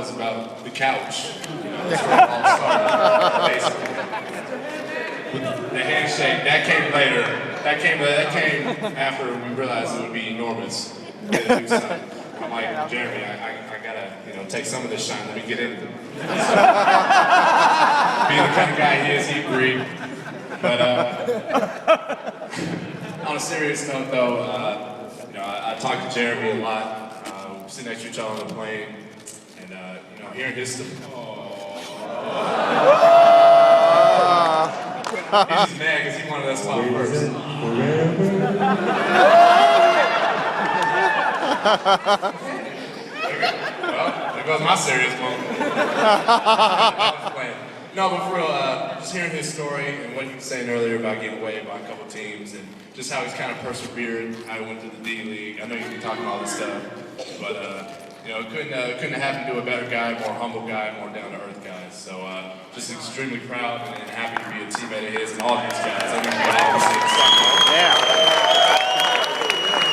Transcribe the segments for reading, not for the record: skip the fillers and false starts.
was about the couch. That's where it all started, basically. With the handshake, that came later. That came after we realized it would be enormous. I'm like, Jeremy, I gotta, take some of this shine. Let me get into it. Being the kind of guy he is, he agreed. But on a serious note, though, I talked to Jeremy a lot. Sitting next to each other on the plane, and hearing his stuff. He's just mad because he wanted us to talk first. Well, there goes my serious moment. No, but for real, just hearing his story and what he was saying earlier about getting away by a couple teams and just how he's kind of persevered, how he went to the D League. I know you've been talking all this stuff, but couldn't have happened to a better guy, more humble guy, more down to earth guy. So just extremely proud and happy to be a teammate of his and all of these guys. I think obviously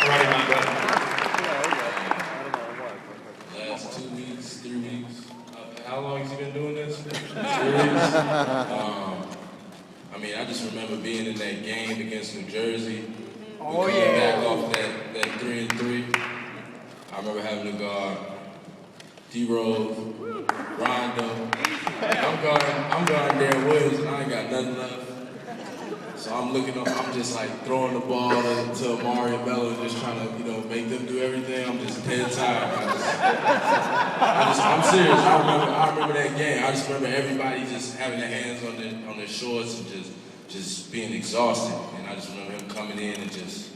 Right, my brother. Last 2 weeks, 3 weeks. How long has he been doing this? 3 weeks. I just remember being in that game against New Jersey. Coming back off that 3-3. I remember having to guard D-Rose, Rondo. I'm guarding Darren Williams, and I ain't got nothing left. So I'm looking up, I'm just like throwing the ball to Amari and Bello, just trying to, make them do everything. I'm just dead tired. I'm serious. I remember that game. I just remember everybody just having their hands on their shorts and just being exhausted. And I just remember him coming in and just,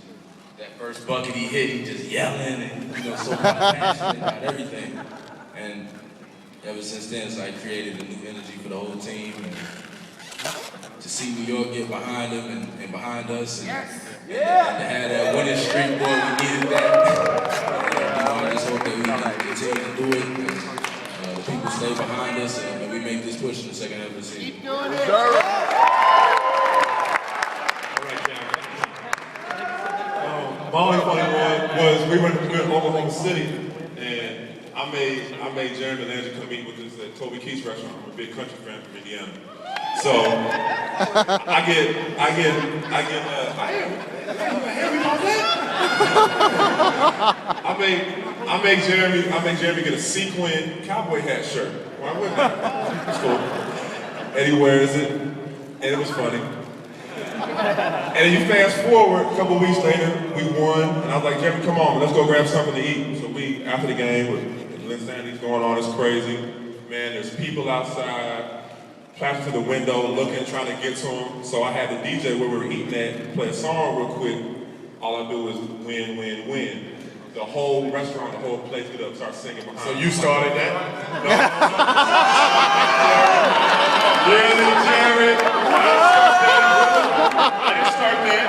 that first bucket he hit, he just yelling and, so passionate about everything. And ever since then, it's like created a new energy for the whole team. And to see New York get behind them and behind us, and to have that winning streak, boy, we needed that. I just hope that we can continue to do it. And, the people stay behind us, and we make this push in the second half of the season. Keep doing it. My only funny one was we went to Oklahoma City, and I made Jeremy Landry come eat with us at Toby Keith's restaurant. I'm a big country fan from Indiana, so I make Jeremy get a sequin cowboy hat shirt. Why wouldn't I? It's cool, and he wears it, and it was funny. And then you fast forward, a couple weeks later, we won, and I was like, Jeremy, come on, let's go grab something to eat. So we, after the game, with Lynn Sandy's going on, it's crazy. Man, there's people outside, flashing to the window, looking, trying to get to them. So I had the DJ where we were eating at, play a song real quick. All I do is win, win, win. The whole restaurant, the whole place get up, start singing behind. So you started that? Yeah, Jared. I didn't start that.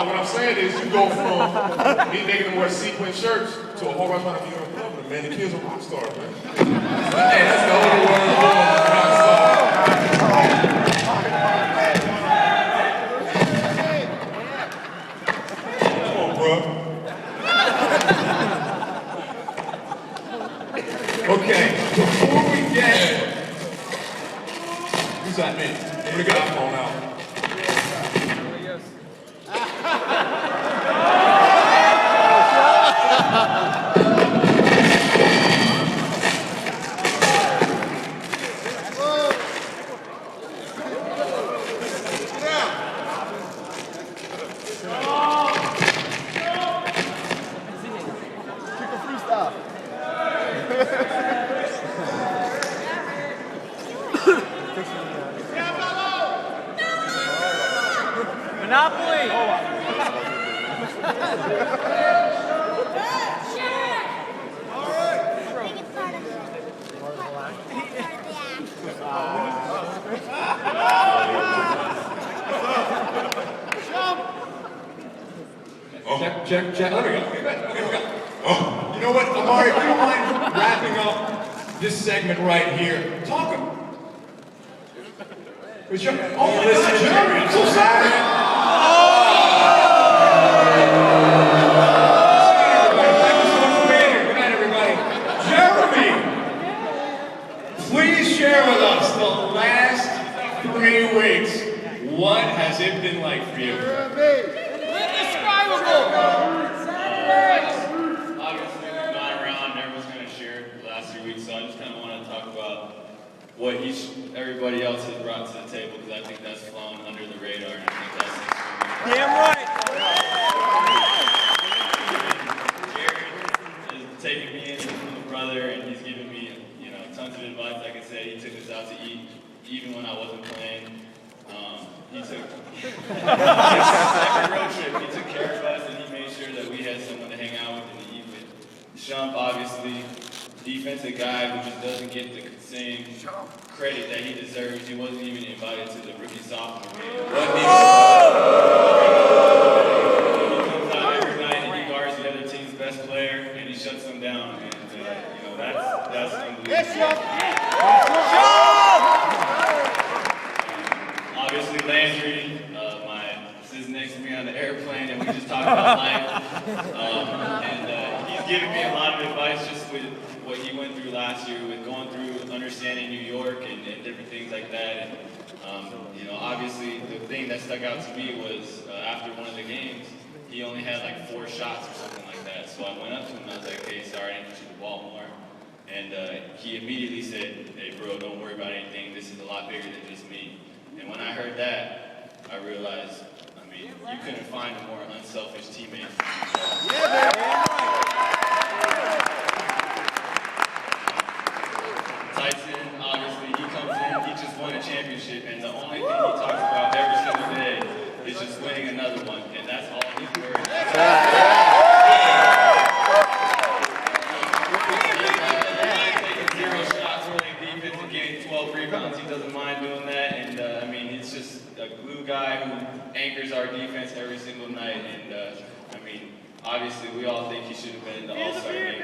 What I'm saying is, you go from me making them wear sequin shirts to a whole restaurant of you in club. Man, the kids are rock stars, man. Hey, that's the only word in the world, rock star. Come on, bro. Okay, before we get... Who's that, man? I'm gonna get off phone out. Monopoly! Check. Okay, we go. Oh, you know what, Amari, if you don't mind wrapping up this segment right here. Talk. Oh, listen, Jeremy, I'm so sorry. Thank you so much for being here. Good night, everybody. Jeremy! us the last 3 weeks. What has it been like for you? Obviously, we've gone around and everyone's going to share the last 3 weeks, so I just kind of want to talk about what everybody else has brought to the table, because I think that's flown under the radar, and I think that's extremely Damn right. Jared is taking me in as a brother, and he's giving me, tons of advice. Like I said, he took us out to eat, even when I wasn't playing. He took every road trip. He took care of us, and he made sure that we had someone to hang out with and to eat with. Shump, obviously, defensive guy who just doesn't get the same credit that he deserves. He wasn't even invited to the rookie sophomore game. He comes out every night and he guards the other team's best player and he shuts them down. And that's unbelievable. Obviously, Landry, sits next to me on the airplane, and we just talked about life. He's given me a lot of advice just with what he went through last year, with going through understanding New York and different things like that. And obviously, the thing that stuck out to me was after one of the games, he only had like 4 shots or something like that. So I went up to him and I was like, "Hey, sorry, I didn't shoot the ball more." And he immediately said, "Hey, bro, don't worry about anything. This is a lot bigger than just me." And when I heard that, I realized, you couldn't find a more unselfish teammate. Tyson, obviously, he comes in, he just won a championship, and the only thing he talks about every single day is just winning another one, and that's all he's worried about. Taking 0 shots, playing defense, and getting 12 rebounds, he doesn't mind doing that, and it's just a glue guy who anchors our defense every single night, and obviously we all think he should have been in the All-Star game.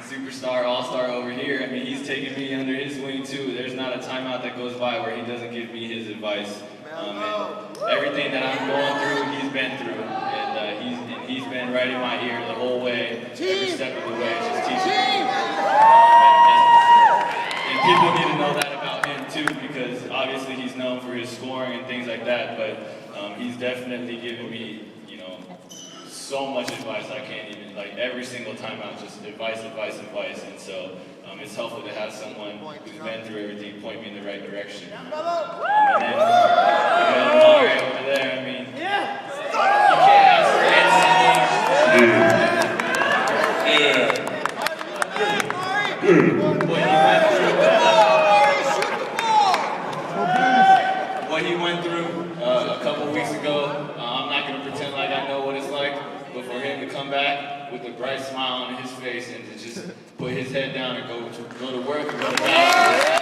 Superstar, All-Star over here, he's taking me under his wing too. There's not a timeout that goes by where he doesn't give me his advice. And everything that I'm going through, he's been through, and he's been right in my ear the whole way, every step of the way, just teaching me. And people need to know that about him too, because obviously he's known for his scoring and things like that, but he's definitely given me, so much advice I can't even, every single time out, just advice, and so it's helpful to have someone who's been through everything point me in the right direction. And then Amari over there, you can't ask for what he went through a couple weeks ago. I'm not going to pretend like I know what it's like, but for him to come back with a bright smile on his face and to just put his head down and go to work and go to basketball.